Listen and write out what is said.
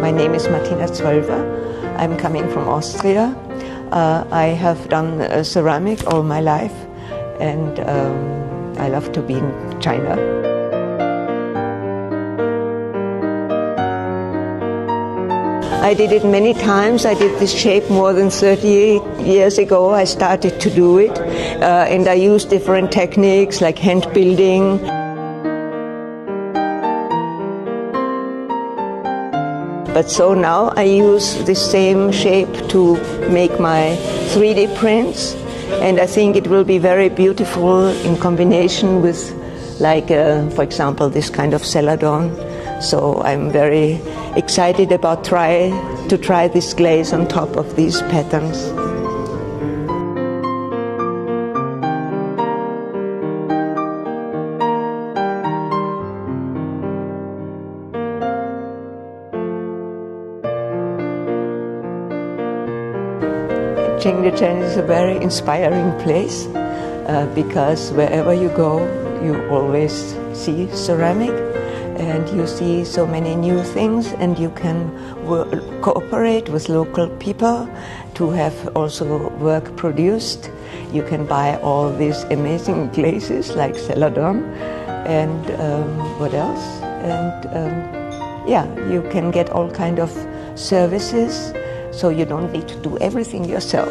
My name is Martina Zwolfer. I'm coming from Austria. I have done ceramic all my life, and I love to be in China. I did it many times. I did this shape more than 30 years ago. I started to do it, and I used different techniques like hand building. But so now I use the same shape to make my 3D prints, and I think it will be very beautiful in combination with, like, for example, this kind of celadon. So I'm very excited about to try this glaze on top of these patterns. Jingdezhen is a very inspiring place because wherever you go, you always see ceramic, and you see so many new things, and you can cooperate with local people to have also work produced. You can buy all these amazing glazes like celadon and what else? And yeah, you can get all kind of services, so you don't need to do everything yourself.